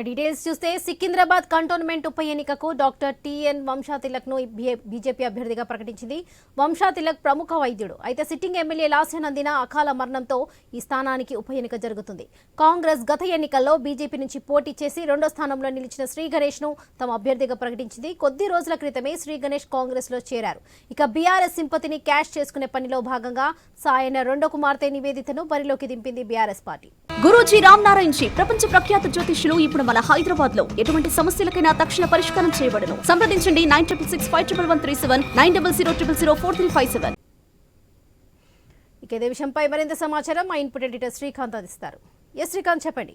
Details చూస్తే Secunderabad cantonment ఉప ఎన్నికకు డాక్టర్ టిఎన్ వంశాతిలక్ ను బీజేపీ అభ్యర్థిగా ప్రకటించింది. వంశాతిలక్ ప్రముఖ వైద్యుడు. అయితే సిట్టింగ్ ఎమ్మెల్యే లాస్యానందిన అకాల మరణంతో ఈ స్థానానికి ఉప ఎన్నిక జరుగుతుంది. కాంగ్రెస్ గత ఎన్నికల్లో బీజేపీ నుంచి పోటీ చేసి రెండో స్థానంలో నిలిచిన శ్రీ గణేష్ ను తమ అభ్యర్థిగా ప్రకటించింది. కొద్ది రోజుల క్రితమే శ్రీ గణేష్ కాంగ్రెస్ లో చేరారు. ఇక బీఆర్ఎస్ సింపతిని క్యాష్ చేసుకునే పనిలో భాగంగా సాయన రెండో కుమార్తె నివేదితను బరిలోకి దింపింది బీఆర్ఎస్ పార్టీ. గురూజీ రామ్ నారాయణ్ జీ ప్రపంచ ప్రఖ్యాత జ్యోతిష్యులు ఇప్పుడు మన హైదరాబాద్ లో ఎటువంటి సమస్యలకైనా తక్షణ పరిష్కారం చేయబడును. సంప్రదించండి 96651137 9000004357. ఇదే విషయంపై మరింత సమాచారం మా ఇన్పుట్ ఎడిటర్ శ్రీకాంత్ అందిస్తారు. శ్రీకాంత్ చెప్పండి.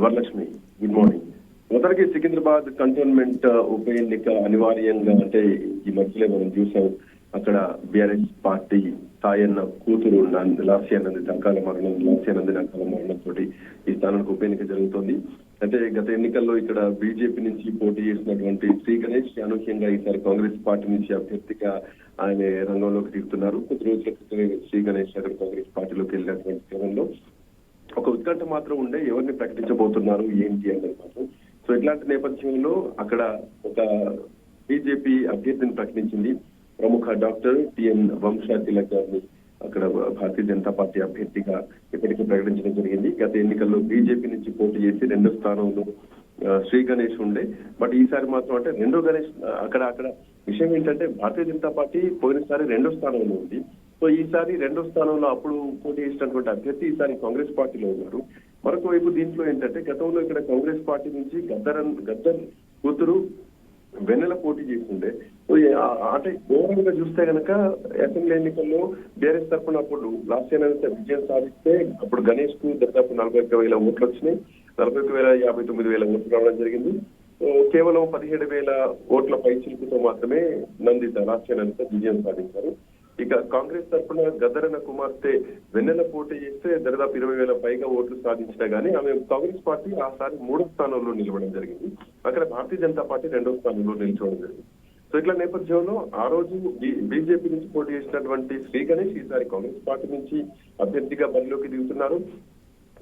Varalakshmi, good morning. మొదటికి సికింద్రాబాద్ కంటోన్మెంట్ ఉప ఎన్నిక అనివార్యంగా అంటే ఈ మధ్యలో మనం చూసాం. అక్కడ బీఆర్ఎస్ పార్టీ సాయన్న కూతురు లాస్యానందిన అకాల మరణంతో ఈ స్థానానికి ఉప ఎన్నిక జరుగుతోంది. అంటే గత ఎన్నికల్లో ఇక్కడ బీజేపీ నుంచి పోటీ చేసినటువంటి శ్రీ గణేష్ అనూహ్యంగా ఈసారి కాంగ్రెస్ పార్టీ నుంచి అభ్యర్థిగా ఆయన రంగంలోకి దిగుతున్నారు. కొద్ది రోజుల క్రితమే శ్రీ గణేష్ అక్కడ కాంగ్రెస్ పార్టీలోకి వెళ్ళినటువంటి క్రమంలో ఒక ఉత్కంఠ మాత్రం ఉండే ఎవరిని ప్రకటించబోతున్నారు ఏంటి అనేది మాత్రం. సో ఇట్లాంటి నేపథ్యంలో అక్కడ ఒక బీజేపీ అభ్యర్థిని ప్రకటించింది. ప్రముఖ డాక్టర్ టిఎన్ వంశాతిలక్ గారిని అక్కడ భారతీయ జనతా పార్టీ అభ్యర్థిగా ఇప్పటికీ ప్రకటించడం జరిగింది. గత ఎన్నికల్లో బీజేపీ నుంచి పోటీ చేసి రెండో స్థానంలో శ్రీ గణేష్ ఉండే. బట్ ఈసారి మాత్రం అంటే రెండో గణేష్ అక్కడ విషయం ఏంటంటే భారతీయ జనతా పార్టీ పోయినసారి రెండో స్థానంలో ఉంది. సో ఈసారి రెండో స్థానంలో అప్పుడు పోటీ చేసినటువంటి అభ్యర్థి ఈసారి కాంగ్రెస్ పార్టీలో ఉన్నారు. మరొక వైపు దీంట్లో ఏంటంటే గతంలో ఇక్కడ కాంగ్రెస్ పార్టీ నుంచి గద్దర్ కూతురు వెన్నెల పోటీ చేస్తుండే. అంటే ఓవరాల్ గా చూస్తే గనక అసెంబ్లీ ఎన్నికల్లో బీఆర్ఎస్ తరఫున అప్పుడు లాస్యానందిత విజయం సాధిస్తే అప్పుడు గణేష్ కు దాదాపు 41,000 ఓట్లు వచ్చినాయి. 41,59,000 ఓట్లు రావడం జరిగింది. కేవలం 17,000 ఓట్ల పైచిలుకుతో మాత్రమే లాస్యానందిత విజయం సాధించారు. ఇక కాంగ్రెస్ తరఫున గద్దరన్న కుమార్తె వెన్నెల పోటీ చేస్తే దాదాపు 20,000 పైగా ఓట్లు సాధించినా గానీ ఆమె కాంగ్రెస్ పార్టీ ఆసారి మూడో స్థానంలో నిలవడం జరిగింది. అక్కడ భారతీయ జనతా పార్టీ రెండో స్థానంలో నిల్చోవడం జరిగింది. సో ఇట్లా నేపథ్యంలో ఆ రోజు బీజేపీ నుంచి పోటీ చేసినటువంటి శ్రీ గణేష్ ఈసారి కాంగ్రెస్ పార్టీ నుంచి అభ్యర్థిగా బరిలోకి దిగుతున్నారు.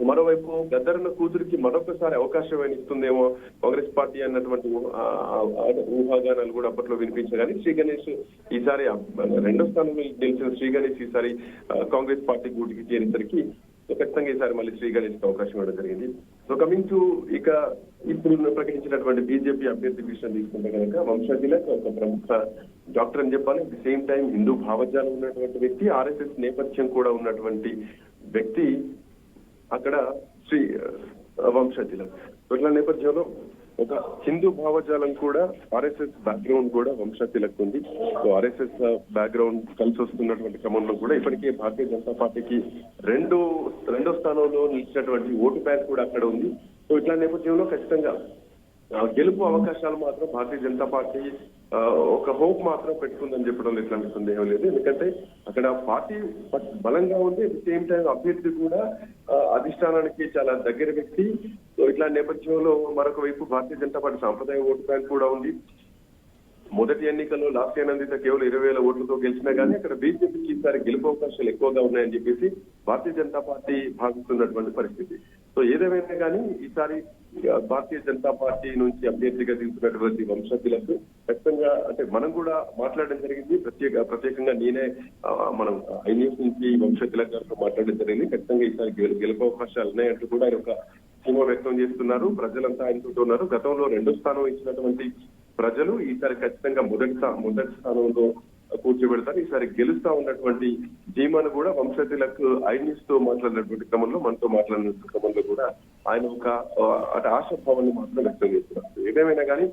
మరోవైపు గద్దరన్న కూతురికి మరొకసారి అవకాశం ఇస్తుందేమో కాంగ్రెస్ పార్టీ అన్నటువంటి ఊహాగానాలు కూడా అప్పట్లో వినిపించగానే శ్రీ గణేష్ ఈసారి రెండో స్థానంలో గెలిచిన శ్రీ గణేష్ ఈసారి కాంగ్రెస్ పార్టీ గూటికి చేరేసరికి ఖచ్చితంగా ఈసారి మళ్ళీ శ్రీ గణేష్ కి అవకాశం ఇవ్వడం జరిగింది. సో కమింగ్ టు ఇక ఇప్పుడు ప్రకటించినటువంటి బీజేపీ అభ్యర్థి విషయం తీసుకుంటే కనుక వంశాతిలక్ ఒక ప్రముఖ డాక్టర్ అని చెప్పాలి. At the same time Hindu భావజాలం ఉన్నటువంటి వ్యక్తి, ఆర్ఎస్ఎస్ నేపథ్యం కూడా ఉన్నటువంటి వ్యక్తి అక్కడ శ్రీ వంశాతిలక్. ఇట్లా నేపథ్యంలో ఒక హిందూ భావజాలం కూడా ఆర్ఎస్ఎస్ బ్యాక్గ్రౌండ్ కూడా వంశాతిలక్ ఉంది. సో ఆర్ఎస్ఎస్ బ్యాక్గ్రౌండ్ కలిసి వస్తున్నటువంటి క్రమంలో కూడా ఇప్పటికే భారతీయ జనతా పార్టీకి రెండో స్థానంలో నిలిచినటువంటి ఓటు బ్యాంక్ కూడా అక్కడ ఉంది. సో ఇట్లా నేపథ్యంలో ఖచ్చితంగా గెలుపు అవకాశాలు మాత్రం భారతీయ జనతా పార్టీ ఒక హోప్ మాత్రం పెట్టుకుందని చెప్పడంలో ఎట్లాంటి సందేహం లేదు. ఎందుకంటే అక్కడ పార్టీ బలంగా ఉంది. అట్ ది సేమ్ టైం అభ్యర్థి కూడా అధిష్టానానికి చాలా దగ్గర వ్యక్తి. సో ఇట్లా నేపథ్యంలో మరొక వైపు భారతీయ జనతా పార్టీ సాంప్రదాయ ఓటు బ్యాంక్ కూడా ఉంది. మొదటి ఎన్నికల్లో లాస్యానందిత కేవలం 20,000 ఓట్లతో గెలిచినా గానీ అక్కడ బీజేపీకి ఈసారి గెలుపు అవకాశాలు ఎక్కువగా ఉన్నాయని చెప్పేసి భారతీయ జనతా పార్టీ భావిస్తున్నటువంటి పరిస్థితి. సో ఏదేమైనా కానీ ఈసారి భారతీయ జనతా పార్టీ నుంచి అభ్యర్థిగా దిగుతున్నటువంటి వంశాతిలక్ ఖచ్చితంగా అంటే మనం కూడా మాట్లాడడం జరిగింది. ప్రత్యేకంగా నేనే మనం ఐ న్యూస్ నుంచి వంశాతిలక్ గారితో మాట్లాడడం జరిగింది. ఖచ్చితంగా ఈసారి గెలుపు అవకాశాలు ఉన్నాయంటూ కూడా ఆయన ఒక ధీమా వ్యక్తం చేస్తున్నారు. ప్రజలంతా ఆయనతో ఉన్నారు. గతంలో రెండో స్థానం ఇచ్చినటువంటి ప్రజలు ఈసారి ఖచ్చితంగా మొదటి స్థానంలో కూర్చోబెడతారు. ఈసారి గెలుస్తా ఉన్నటువంటి ధీమాను కూడా వంశాతిలక్ ఐ న్యూస్ తో మాట్లాడినటువంటి క్రమంలో మనతో మాట్లాడినటువంటి క్రమంలో కూడా ఆయన ఒక ఆశాభావాన్ని మాత్రం వ్యక్తం చేస్తున్నారు. ఏదేమైనా కానీ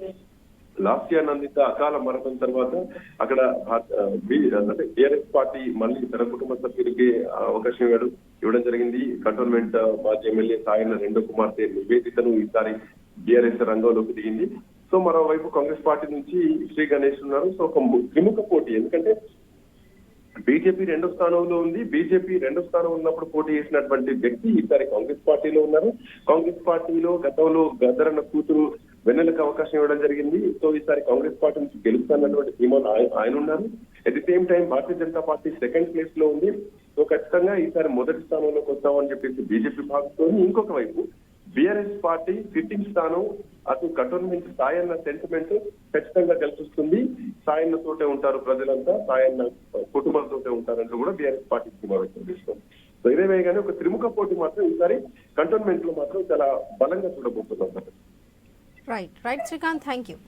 లాస్యానందిత అకాల మరణం తర్వాత అక్కడ అంటే టీఆర్ఎస్ పార్టీ మళ్ళీ తన కుటుంబ సభ్యులకి అవకాశం ఇవ్వడం జరిగింది. కంటోన్మెంట్ మాజీ ఎమ్మెల్యే సాయన రెండో కుమార్తె నివేదితను ఈసారి టీఆర్ఎస్ రంగంలోకి దిగింది. సో మరోవైపు కాంగ్రెస్ పార్టీ నుంచి శ్రీ గణేష్ ఉన్నారు. సో ఒక త్రిముఖ పోటీ. ఎందుకంటే బీజేపీ రెండో స్థానంలో ఉంది. బీజేపీ రెండో స్థానం ఉన్నప్పుడు పోటీ చేసినటువంటి వ్యక్తి ఈసారి కాంగ్రెస్ పార్టీలో ఉన్నారు. కాంగ్రెస్ పార్టీలో గతంలో గద్దరన్న కూతురు వెన్నెలకు అవకాశం ఇవ్వడం జరిగింది. సో ఈసారి కాంగ్రెస్ పార్టీ నుంచి గెలుస్తున్నటువంటి ధీమాన్ ఆయన ఉన్నారు. At the same time Bharatiya Janata party second place లో ఉంది. సో ఖచ్చితంగా ఈసారి మొదటి స్థానంలోకి వస్తామని చెప్పేసి బీజేపీ భావిస్తోంది. ఇంకొక వైపు బీఆర్ఎస్ పార్టీ సిట్టింగ్ స్థానం అటు కంటోన్మెంట్ సాయన్న సెంటిమెంట్ ఖచ్చితంగా కల్పిస్తుంది. సాయన్న తోటే ఉంటారు ప్రజలంతా, సాయన్న కుటుంబాలతోటే ఉంటారంటూ కూడా బీఆర్ఎస్ పార్టీ సమావేశం చేస్తుంది. సో ఇదే వేయగానే ఒక త్రిముఖ పోటీ మాత్రం ఈసారి కంటోన్మెంట్ లో మాత్రం చాలా బలంగా చూడబోతున్నాం. Right Srikanth, thank you.